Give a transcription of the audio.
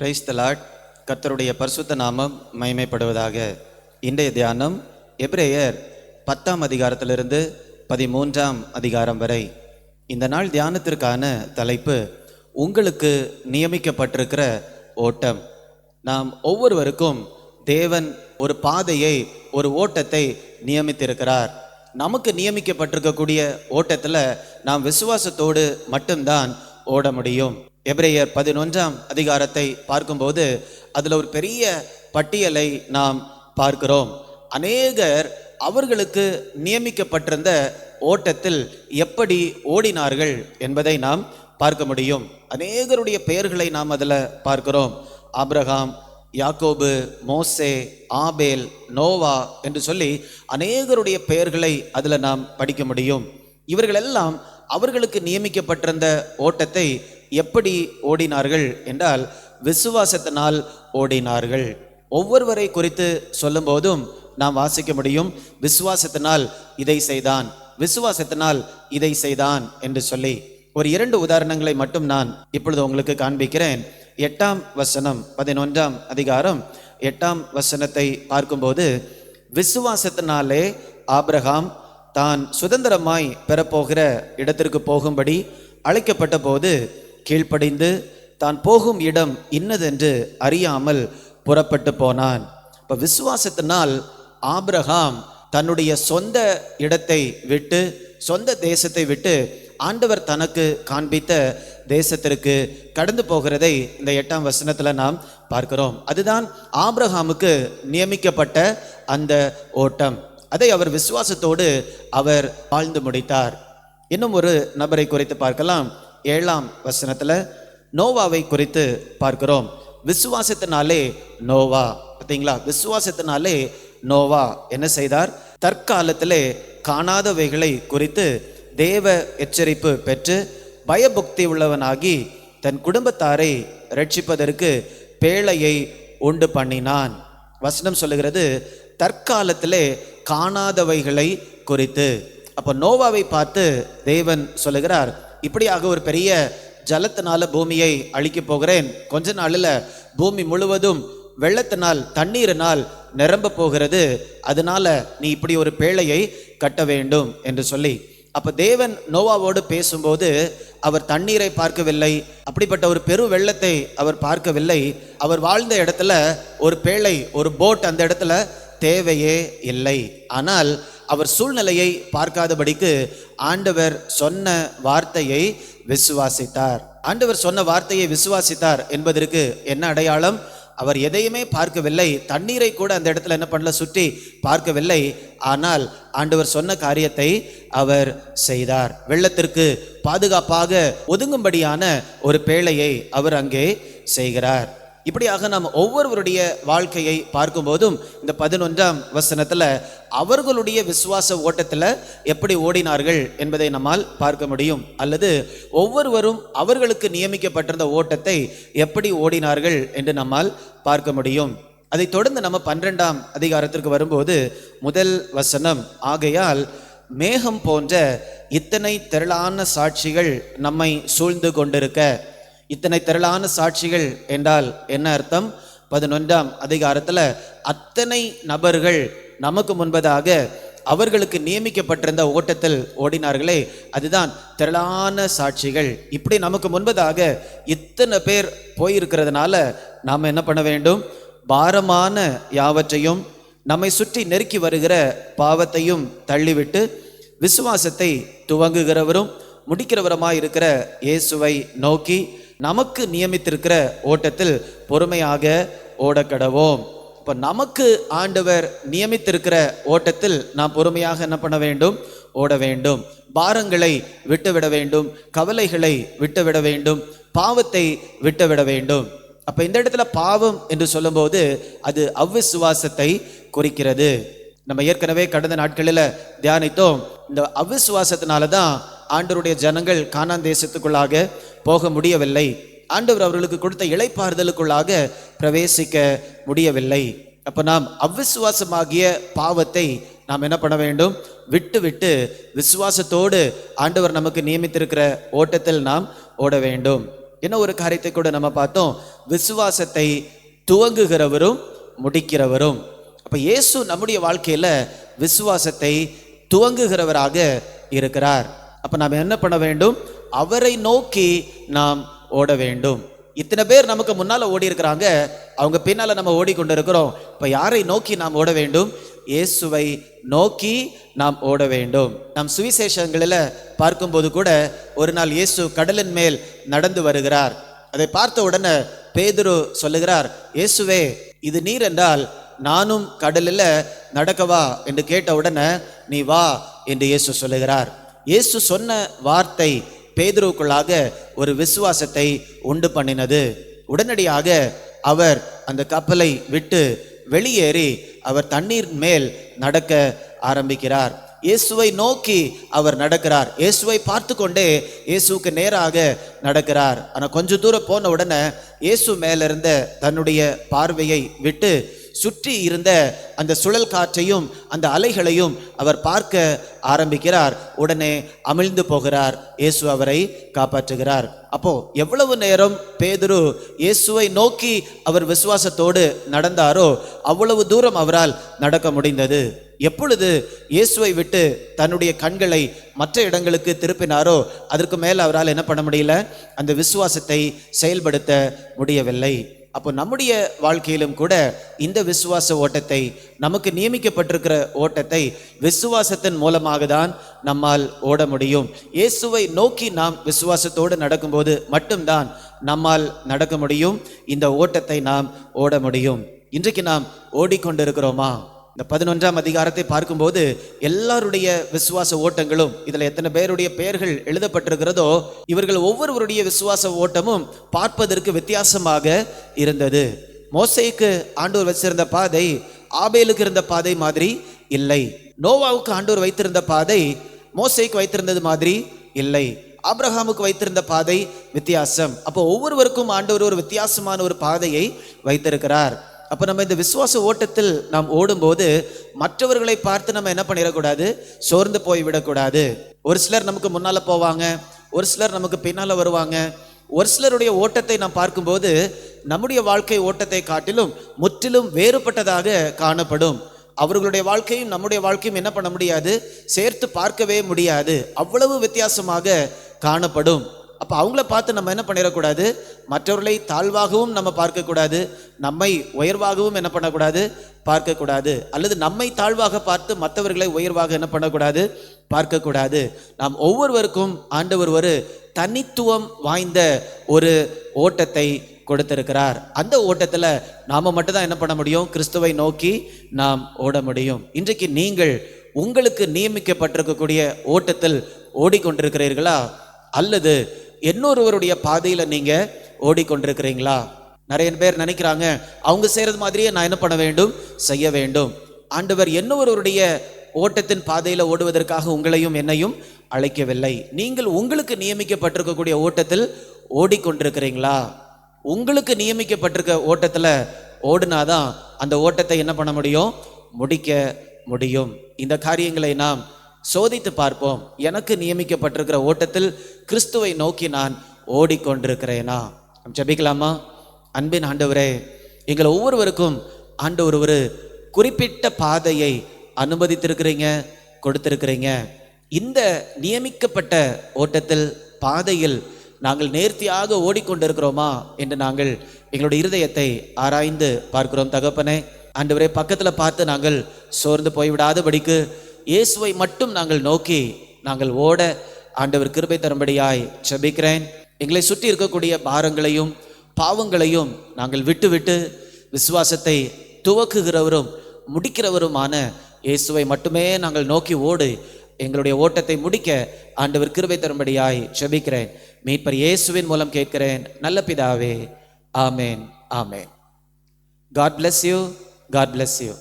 Praise the Lord. கர்த்தருடைய பரிசுத்த நாமம் மகிமைப்படுவதாக. இன்றைய தியானம் எபிரேயர் 10ஆம் அதிகாரத்திலிருந்து 13ஆம் அதிகாரம் வரை. இந்த நாள் தியானத்திற்கான தலைப்பு உங்களுக்கு நியமிக்கப்பட்டிருக்கிற ஓட்டம். நாம் ஒவ்வொருவருக்கும் தேவன் ஒரு பாதையை, ஒரு ஓட்டத்தை நியமித்திருக்கிறார். நமக்கு நியமிக்கப்பட்டிருக்கக்கூடிய ஓட்டத்தில் நாம் விசுவாசத்தோடு மட்டும்தான் ஓட முடியும். எபிரேயர் 11ஆம் அதிகாரத்தை பார்க்கும்போது அதில் ஒரு பெரிய பட்டியலை நாம் பார்க்கிறோம். அநேகர் அவர்களுக்கு நியமிக்கப்பட்டிருந்த ஓட்டத்தில் எப்படி ஓடினார்கள் என்பதை நாம் பார்க்க முடியும். அநேகருடைய பெயர்களை நாம் அதில் பார்க்கிறோம். ஆபிரகாம், யாக்கோபு, மோசே, ஆபேல், நோவா என்று சொல்லி அநேகருடைய பெயர்களை அதில் நாம் படிக்க முடியும். இவர்களெல்லாம் அவர்களுக்கு நியமிக்கப்பட்டிருந்த ஓட்டத்தை எப்படி ஓடினார்கள் என்றால் விசுவாசத்தினால் ஓடினார்கள். ஒவ்வொருவரை குறித்து சொல்லும் போதும் நாம் வாசிக்க முடியும், விசுவாசத்தினால் இதை செய்தான், விசுவாசத்தினால் இதை செய்தான் என்று சொல்லி. ஒரு 2 உதாரணங்களை மட்டும் நான் இப்பொழுது உங்களுக்கு காண்பிக்கிறேன். 8ஆம் வசனம் 11ஆம் அதிகாரம் 8ஆம் வசனத்தை பார்க்கும்போது, விசுவாசத்தினாலே ஆபிரகாம் தான் சுதந்திரமாய் பெறப்போகிற இடத்திற்கு போகும்படி அழைக்கப்பட்ட போது கீழ்ப்படிந்து தான் போகும் இடம் இன்னதென்று அறியாமல் புறப்பட்டு போனான். இப்போ விசுவாசத்தினால் ஆபிரகாம் தன்னுடைய சொந்த இடத்தை விட்டு, சொந்த தேசத்தை விட்டு ஆண்டவர் தனக்கு காண்பித்த தேசத்திற்கு கடந்து போகிறதை இந்த 8ஆம் வசனத்தில் நாம் பார்க்கிறோம். அதுதான் ஆபிரகாமுக்கு நியமிக்கப்பட்ட அந்த ஓட்டம். அதை அவர் விசுவாசத்தோடு அவர் வாழ்ந்து முடித்தார். இன்னும் ஒரு நபரை குறித்து பார்க்கலாம். 7ஆம் வசனத்தில் நோவாவை குறித்து பார்க்கிறோம். விசுவாசத்தினாலே நோவா, பார்த்தீங்களா, விசுவாசத்தினாலே நோவா என்ன செய்தார்? தற்காலத்திலே காணாதவைகளை குறித்து தேவ எச்சரிப்பு பெற்று பயபக்தி உள்ளவனாகி தன் குடும்பத்தாரை ரட்சிப்பதற்கு பேழையை உண்டு பண்ணினான். வசனம் சொல்லுகிறது தற்காலத்திலே காணாதவைகளை குறித்து. அப்போ நோவாவை பார்த்து தேவன் சொல்லுகிறார், இப்படியாக ஒரு பெரிய ஜலத்தினால பூமியை அழிக்க போகிறேன், கொஞ்ச நாளில் பூமி முழுவதும் வெள்ளத்தினால், தண்ணீரினால் நிரம்ப போகிறது, அதனால நீ இப்படி ஒரு பேழையை கட்ட வேண்டும் என்று சொல்லி. அப்போ தேவன் நோவாவோடு பேசும்போது அவர் தண்ணீரை பார்க்கவில்லை, அப்படிப்பட்ட ஒரு பெரு வெள்ளத்தை அவர் பார்க்கவில்லை. அவர் வாழ்ந்த இடத்துல ஒரு பேழை, ஒரு போட் அந்த இடத்துல தேவையே இல்லை. ஆனால் அவர் சூழ்நிலையை பார்க்காதபடிக்கு ஆண்டவர் சொன்ன வார்த்தையை விசுவாசித்தார். ஆண்டவர் சொன்ன வார்த்தையை விசுவாசித்தார் என்பதற்கு என்ன அடையாளம்? அவர் எதையுமே பார்க்கவில்லை, தண்ணீரை கூட அந்த இடத்துல என்ன பண்ணல, சுற்றி பார்க்கவில்லை. ஆனால் ஆண்டவர் சொன்ன காரியத்தை அவர் செய்தார். வெள்ளத்திற்கு பாதுகாப்பாக ஒதுங்கும்படியான ஒரு பேழையை அவர் அங்கே செய்கிறார். இப்படியாக நாம் ஒவ்வொருவருடைய வாழ்க்கையை பார்க்கும்போதும் இந்த 11ஆம் வசனத்தில் அவர்களுடைய விசுவாச ஓட்டத்தில் எப்படி ஓடினார்கள் என்பதை நம்மால் பார்க்க முடியும். அல்லது ஒவ்வொருவரும் அவர்களுக்கு நியமிக்கப்பட்டிருந்த ஓட்டத்தை எப்படி ஓடினார்கள் என்று நம்மால் பார்க்க முடியும். அதை தொடர்ந்து நம்ம 12ஆம் அதிகாரத்திற்கு வரும்போது முதல் வசனம், ஆகையால் மேகம் போன்ற இத்தனை திரளான சாட்சிகள் நம்மை சூழ்ந்து கொண்டிருக்க. இத்தனை திரளான சாட்சிகள் என்றால் என்ன அர்த்தம்? 11ஆம் அதிகாரத்தில் அத்தனை நபர்கள் நமக்கு முன்பதாக அவர்களுக்கு நியமிக்கப்பட்டிருந்த ஓட்டத்தில் ஓடினார்களே, அதுதான் திரளான சாட்சிகள். இப்படி நமக்கு முன்பதாக இத்தனை பேர் போயிருக்கிறதுனால நாம் என்ன பண்ண வேண்டும்? பாரமான யாவற்றையும், நம்மை சுற்றி நெருக்கி வருகிற பாவத்தையும் தள்ளிவிட்டு விசுவாசத்தை துவங்குகிறவரும் முடிக்கிறவருமாய் இருக்கிற இயேசுவை நோக்கி நமக்கு நியமித்திருக்கிற ஓட்டத்தில் பொறுமையாக ஓடக்கடவோம். இப்போ நமக்கு ஆண்டவர் நியமித்திருக்கிற ஓட்டத்தில் நாம் பொறுமையாக என்ன பண்ண வேண்டும்? ஓட வேண்டும். பாரங்களை விட்டுவிட வேண்டும், கவலைகளை விட்டுவிட வேண்டும், பாவத்தை விட்டுவிட வேண்டும். அப்போ இந்த இடத்துல பாவம் என்று சொல்லும்போது அது அவ்விசுவாசத்தை குறிக்கிறது. நம்ம ஏற்கனவே கடந்த நாட்களில் தியானித்தோம். இந்த அவ்விசுவாசத்தினால தான் ஆண்டவருடைய ஜனங்கள் கானான் தேசத்துக்குள்ளாக போக முடியவில்லை. ஆண்டவர் அவர்களுக்கு கொடுத்த இளைப்பாறுதலுக்குள்ளாக பிரவேசிக்க முடியவில்லை. அப்போ நாம் அவ்விசுவாசமாகிய பாவத்தை நாம் என்ன பண்ண வேண்டும்? விட்டு விட்டு விசுவாசத்தோடு ஆண்டவர் நமக்கு நியமித்திருக்கிற ஓட்டத்தில் நாம் ஓட வேண்டும். என்ன ஒரு காரியத்தை கூட நம்ம பார்த்தோம், விசுவாசத்தை துவங்குகிறவரும் முடிக்கிறவரும். அப்ப இயேசு நம்முடைய வாழ்க்கையில விசுவாசத்தை துவங்குகிறவராக இருக்கிறார். அப்ப நாம் என்ன பண்ண வேண்டும்? அவரை நோக்கி நாம் ஓட வேண்டும். இத்தனை பேர் நமக்கு முன்னால ஓடி இருக்கிறாங்க, அவங்க பின்னால நம்ம ஓடிக்கொண்டு இருக்கிறோம். இப்ப யாரை நோக்கி நாம் ஓட வேண்டும்? இயேசுவை நோக்கி நாம் ஓட வேண்டும். நாம் சுவிசேஷங்களில் பார்க்கும்போது கூட ஒரு நாள் இயேசு கடலின் மேல் நடந்து வருகிறார். அதை பார்த்த உடனே பேதுரு சொல்லுகிறார், இயேசுவே, இது நீர் என்றால் நானும் கடலில் நடக்கவா என்று கேட்ட உடனே நீ வா என்று இயேசு சொல்லுகிறார். இயேசு சொன்ன வார்த்தை பேதுருவுக்குள்ளாக ஒரு விசுவாசத்தை உண்டு பண்ணினது. உடனடியாக அவர் அந்த கப்பலை விட்டு வெளியேறி அவர் தண்ணீர் மேல் நடக்க ஆரம்பிக்கிறார். இயேசுவை நோக்கி அவர் நடக்கிறார். இயேசுவை பார்த்து கொண்டே இயேசுவுக்கு நேராக நடக்கிறார். ஆனால் கொஞ்சம் தூரம் போன உடனே இயேசு மேலிருந்த தன்னுடைய பார்வையை விட்டு சுற்றி இருந்த அந்த சுழல் காற்றையும் அந்த அலைகளையும் அவர் பார்க்க ஆரம்பிக்கிறார். உடனே அமிழ்ந்து போகிறார். இயேசு அவரை காப்பாற்றுகிறார். அப்போ எவ்வளவு நேரம் பேதுரு இயேசுவை நோக்கி அவர் விசுவாசத்தோடு நடந்தாரோ அவ்வளவு தூரம் அவரால் நடக்க முடிந்தது. எப்பொழுது இயேசுவை விட்டு தன்னுடைய கண்களை மற்ற இடங்களுக்கு திருப்பினாரோ அதற்கு மேல் அவரால் என்ன பண்ண முடியல? அந்த விசுவாசத்தை செயல்படுத்த முடியவில்லை. அப்போ நம்முடைய வாழ்க்கையிலும் கூட இந்த விசுவாச ஓட்டத்தை, நமக்கு நியமிக்கப்பட்டிருக்கிற ஓட்டத்தை விசுவாசத்தின் மூலமாக தான் நம்மால் ஓட முடியும். இயேசுவை நோக்கி நாம் விசுவாசத்தோடு நடக்கும்போது மட்டும்தான் நம்மால் நடக்க முடியும். இந்த ஓட்டத்தை நாம் ஓட முடியும். இன்றைக்கு நாம் ஓடிக்கொண்டிருக்கிறோமா? இந்த 11ஆம் அதிகாரத்தை பார்க்கும்போது எல்லாருடைய விசுவாச ஓட்டங்களும், இதில் எத்தனை பேருடைய பெயர்கள் எழுதப்பட்டிருக்கிறதோ இவர்கள் ஒவ்வொருவருடைய விசுவாச ஓட்டமும் பார்ப்பதற்கு வித்தியாசமாக இருந்தது. மோசேக்கு ஆண்டவர் வச்சிருந்த பாதை ஆபேலுக்கு இருந்த பாதை மாதிரி இல்லை. நோவாவுக்கு ஆண்டவர் வைத்திருந்த பாதை மோசேக்கு வைத்திருந்தது மாதிரி இல்லை. ஆபிரகாமுக்கு வைத்திருந்த பாதை வித்தியாசம். அப்போ ஒவ்வொருவருக்கும் ஆண்டவர் ஒரு வித்தியாசமான ஒரு பாதையை வைத்திருக்கிறார். அப்போ நம்ம இந்த விசுவாச ஓட்டத்தில் நாம் ஓடும்போது மற்றவர்களை பார்த்து நம்ம என்ன பண்ணிடக்கூடாது? சோர்ந்து போய்விடக்கூடாது. ஒரு சிலர் நமக்கு முன்னால் போவாங்க, ஒரு சிலர் நமக்கு பின்னால் வருவாங்க. ஒரு சிலருடைய ஓட்டத்தை நாம் பார்க்கும்போது நம்முடைய வாழ்க்கை ஓட்டத்தை காட்டிலும் முற்றிலும் வேறுபட்டதாக காணப்படும். அவர்களுடைய வாழ்க்கையும் நம்முடைய வாழ்க்கையும் என்ன பண்ண முடியாது? சேர்த்து பார்க்கவே முடியாது. அவ்வளவு வித்தியாசமாக காணப்படும். அப்போ அவங்கள பார்த்து நம்ம என்ன பண்ணிடக்கூடாது? மற்றவர்களை தாழ்வாகவும் நம்ம பார்க்கக்கூடாது, நம்மை உயர்வாகவும் என்ன பண்ணக்கூடாது? பார்க்கக்கூடாது. அல்லது நம்மை தாழ்வாக பார்த்து மற்றவர்களை உயர்வாக என்ன பண்ணக்கூடாது? பார்க்கக்கூடாது. நாம் ஒவ்வொருவருக்கும் ஆண்டவர் ஒரு தனித்துவம் வாய்ந்த ஒரு ஓட்டத்தை கொடுத்திருக்கிறார். அந்த ஓட்டத்தில் நாம் மட்டும்தான் என்ன பண்ண முடியும்? கிறிஸ்துவை நோக்கி நாம் ஓட முடியும். இன்றைக்கு நீங்கள் உங்களுக்கு நியமிக்கப்பட்டிருக்கக்கூடிய ஓட்டத்தில் ஓடிக்கொண்டிருக்கிறீர்களா? அல்லது இன்னொருவருடைய பாதையில் நீங்கள் ஓடிக்கொண்டிருக்கிறீங்களா? நிறைய பேர் நினைக்கிறாங்க, அவங்க செய்கிறது மாதிரியே நான் என்ன பண்ண வேண்டும்? செய்ய வேண்டும். ஆண்டவர் இன்னொருவருடைய ஓட்டத்தின் பாதையில் ஓடுவதற்காக உங்களையும் என்னையும் அழைக்கவில்லை. நீங்கள் உங்களுக்கு நியமிக்கப்பட்டிருக்கக்கூடிய ஓட்டத்தில் ஓடிக்கொண்டிருக்கிறீங்களா? உங்களுக்கு நியமிக்கப்பட்டிருக்க ஓட்டத்தில் ஓடுனாதான் அந்த ஓட்டத்தை என்ன பண்ண முடியும்? முடிக்க முடியும். இந்த காரியங்களை நாம் சோதித்து பார்ப்போம். எனக்கு நியமிக்கப்பட்டிருக்கிற ஓட்டத்தில் கிறிஸ்துவை நோக்கி நான் ஓடிக்கொண்டிருக்கிறேனா? ஜெபிக்கலாமா? அன்பின் ஆண்டவரே, எங்கள் ஒவ்வொருவருக்கும் ஆண்டவர் ஒரு குறிப்பிட்ட பாதையை அனுமதித்திருக்கிறீங்க, கொடுத்திருக்கிறீங்க. இந்த நியமிக்கப்பட்ட ஓட்டத்தில் பாதையில் நாங்கள் நேர்த்தியாக ஓடிக்கொண்டிருக்கிறோமா என்று நாங்கள் எங்களுடைய இருதயத்தை ஆராய்ந்து பார்க்கிறோம். தகப்பனே, ஆண்டவரே, பக்கத்தில் பார்த்து நாங்கள் சோர்ந்து போய்விடாதபடிக்கு இயேசுவை மட்டும் நாங்கள் நோக்கி நாங்கள் ஓட ஆண்டவர் கிருபை தரும்படியாய் ஜெபிக்கிறேன். எங்களை சுற்றி இருக்கக்கூடிய பாரங்களையும் பாவங்களையும் நாங்கள் விட்டு விசுவாசத்தை துவக்குகிறவரும் முடிக்கிறவருமான இயேசுவை மட்டுமே நாங்கள் நோக்கி ஓடு எங்களுடைய ஓட்டத்தை முடிக்க ஆண்டவர் கிருபை தரும்படியாய் ஜெபிக்கிறேன். மீட்பர் இயேசுவின் மூலம் கேட்கிறேன் நல்ல பிதாவே. ஆமேன், ஆமேன். God bless you. God bless you.